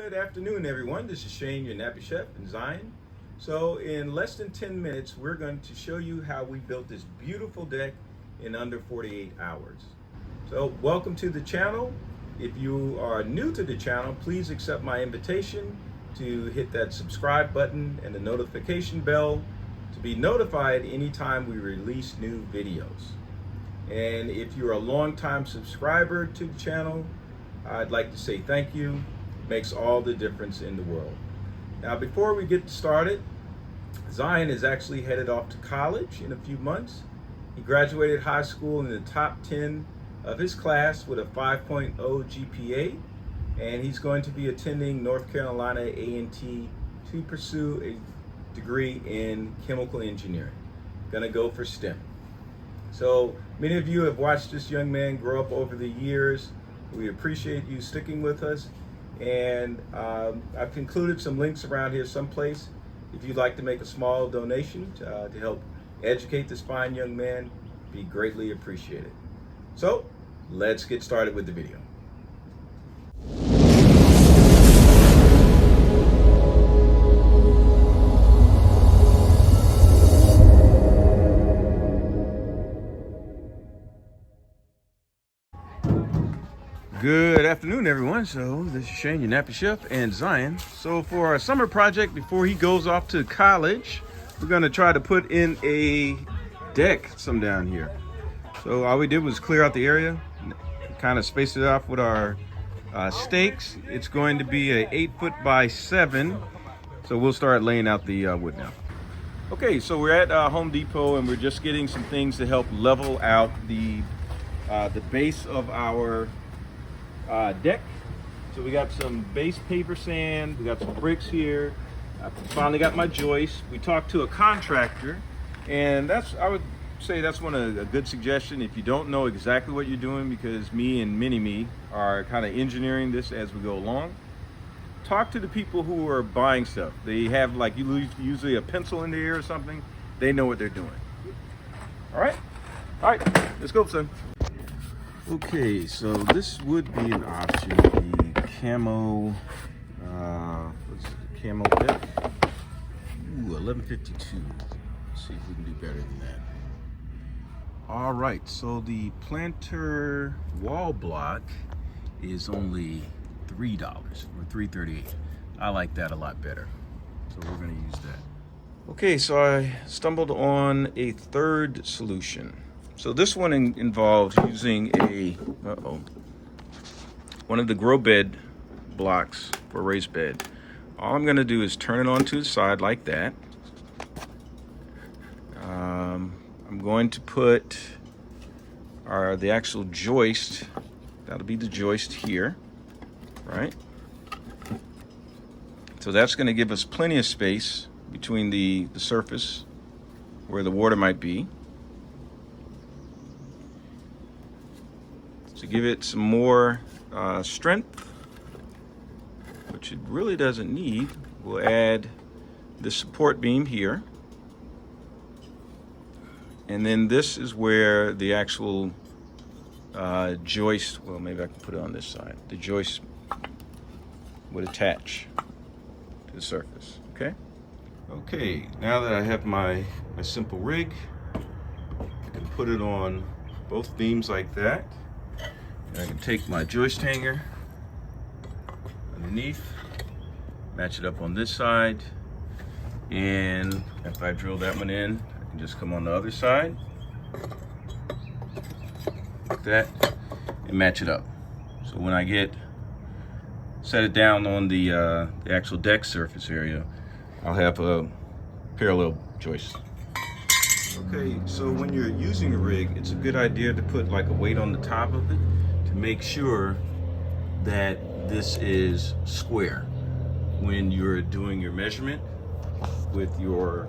Good afternoon, everyone. This is Shane, your nappy chef in Zion. So in less than 10 minutes, we're going to show you how we built this beautiful deck in under 48 hours. So welcome to the channel. If you are new to the channel, please accept my invitation to hit that subscribe button and the notification bell to be notified anytime we release new videos. And if you're a longtime subscriber to the channel, I'd like to say thank you. It makes all the difference in the world. Now, before we get started, Zion is actually headed off to college in a few months. He graduated high school in the top 10 of his class with a 5.0 GPA, and he's going to be attending North Carolina A&T to pursue a degree in chemical engineering. Gonna go for STEM. So many of you have watched this young man grow up over the years. We appreciate you sticking with us, and I've included some links around here someplace if you'd like to make a small donation to help educate this fine young man. Be greatly appreciated. So let's get started with the video. Good afternoon, everyone. So this is Shane, your nappy chef, and Zion. So for our summer project, before he goes off to college, we're going to try to put in a deck some down here. So all we did was clear out the area, kind of spaced it off with our stakes. It's going to be a 8 by 7. So we'll start laying out the wood now. Okay, so we're at Home Depot, and we're just getting some things to help level out the base of our deck. So we got some base paper sand, we got some bricks here. I finally got my joist. We talked to a contractor, and I would say that's a good suggestion if you don't know exactly what you're doing, because me and Mini-Me are kind of engineering this as we go along. Talk to the people who are buying stuff. They have like usually a pencil in there or something. They know what they're doing. All right, let's go, son. Okay, so this would be an option, the camo, what's it, the camo deck? Ooh, 1152. Let's see if we can do better than that. All right, so the planter wall block is only $3 or $3.38. I like that a lot better, so we're gonna use that. Okay, so I stumbled on a third solution. So this one involves using one of the grow bed blocks for a raised bed. All I'm gonna do is turn it onto the side like that. I'm going to put the actual joist, that'll be the joist here, right? So that's gonna give us plenty of space between the surface where the water might be. To give it some more strength, which it really doesn't need, we'll add the support beam here. And then this is where the actual joist, well, maybe I can put it on this side. The joist would attach to the surface, okay? Okay, now that I have my simple rig, I can put it on both beams like that. I can take my joist hanger underneath, match it up on this side, and if I drill that one in, I can just come on the other side, like that, and match it up. So when I set it down on the actual deck surface area, I'll have a parallel joist. Okay, so when you're using a rig, it's a good idea to put like a weight on the top of it to make sure that this is square when you're doing your measurement with your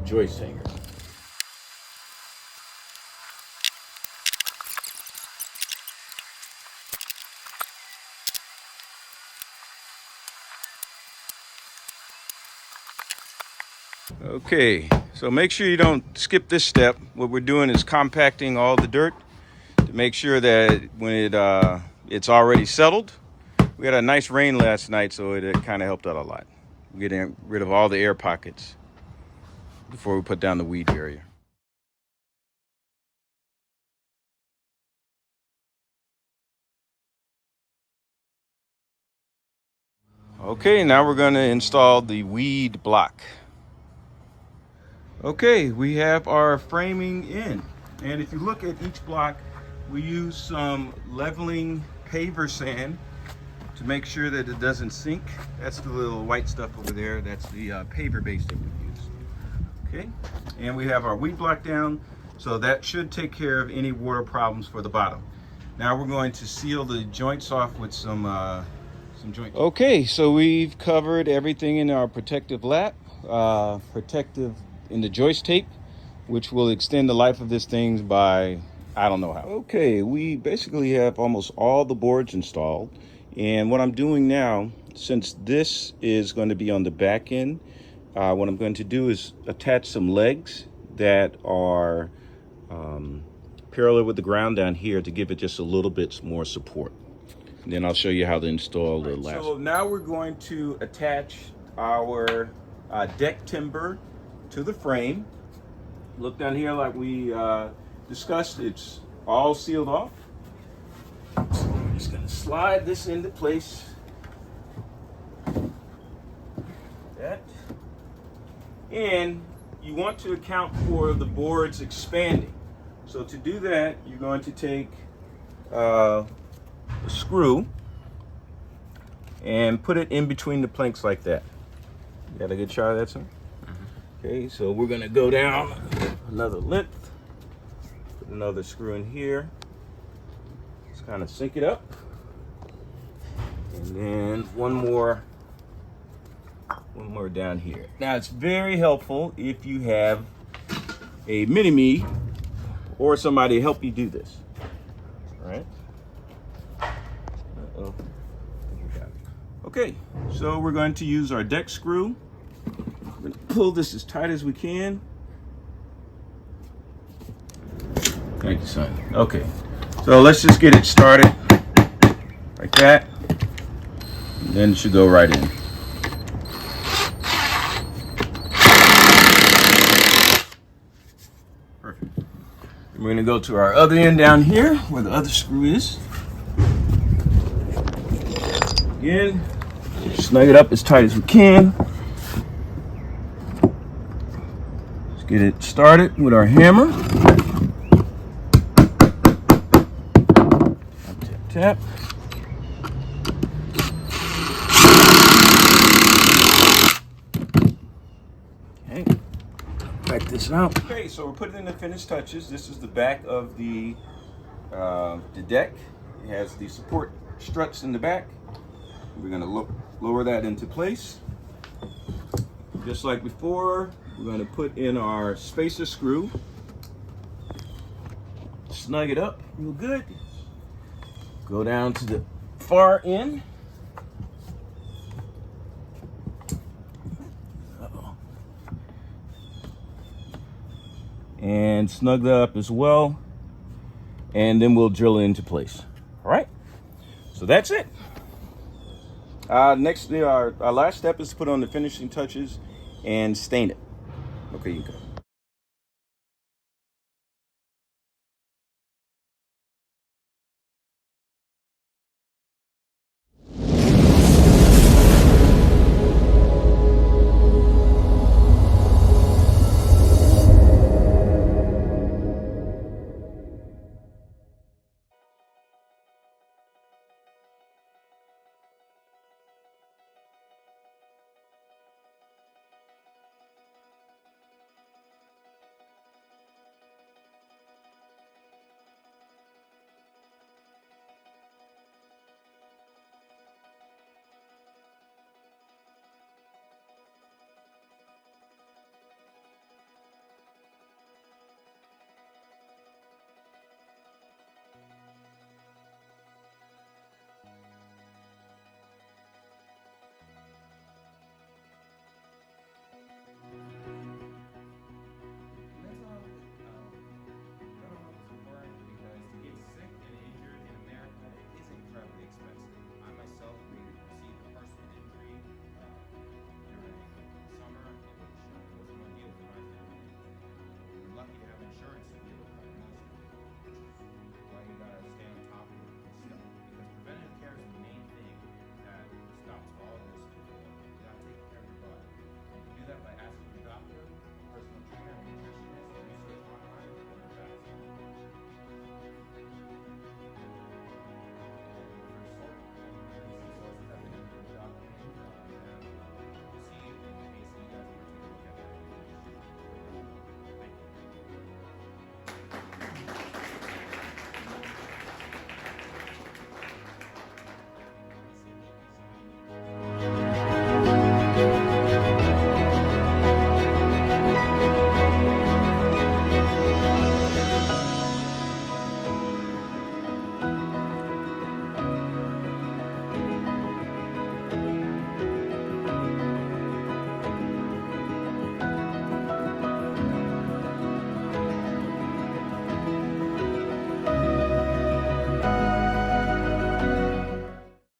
joist hanger. Okay, so make sure you don't skip this step. What we're doing is compacting all the dirt to make sure that when it's already settled, We had a nice rain last night, so it kind of helped out a lot. Getting rid of all the air pockets before we put down the weed area. Okay, now we're going to install the weed block. Okay, we have our framing in. And if you look at each block, we use some leveling paver sand to make sure that it doesn't sink. That's the little white stuff over there. That's the paver base that we use. Okay, and we have our weed block down, so that should take care of any water problems for the bottom. Now we're going to seal the joints off with some joint. Okay, so we've covered everything in our protective lap, protective in the joist tape, which will extend the life of this thing by I don't know how. Okay, we basically have almost all the boards installed, and what I'm doing now, since this is going to be on the back end, what I'm going to do is attach some legs that are parallel with the ground down here to give it just a little bit more support. And then I'll show you how to install the last. So now we're going to attach our deck timber to the frame. Look down here like we discussed, it's all sealed off. So I'm just going to slide this into place. That. And you want to account for the boards expanding. So to do that, you're going to take a screw and put it in between the planks like that. You got a good shot of that, sir? Okay, so we're going to go down another length, put another screw in here, just kind of sink it up, and then one more down here. Now it's very helpful if you have a mini-me or somebody to help you do this. All right. Uh-oh. Okay, so we're going to use our deck screw. We're going to pull this as tight as we can. Thank you, son. Okay, so let's just get it started like that. And then it should go right in. Perfect. We're going to go to our other end down here where the other screw is. Again, snug it up as tight as we can. Let's get it started with our hammer. Tap, tap. Okay, back this out. Okay, so we're putting in the finished touches. This is the back of the deck. It has the support struts in the back. We're going to lower that into place. Just like before, we're going to put in our spacer screw. Snug it up real good. Go down to the far end. Uh-oh. And snug that up as well. And then we'll drill it into place. All right. So that's it. Next, our last step is to put on the finishing touches and stain it. Okay, you go.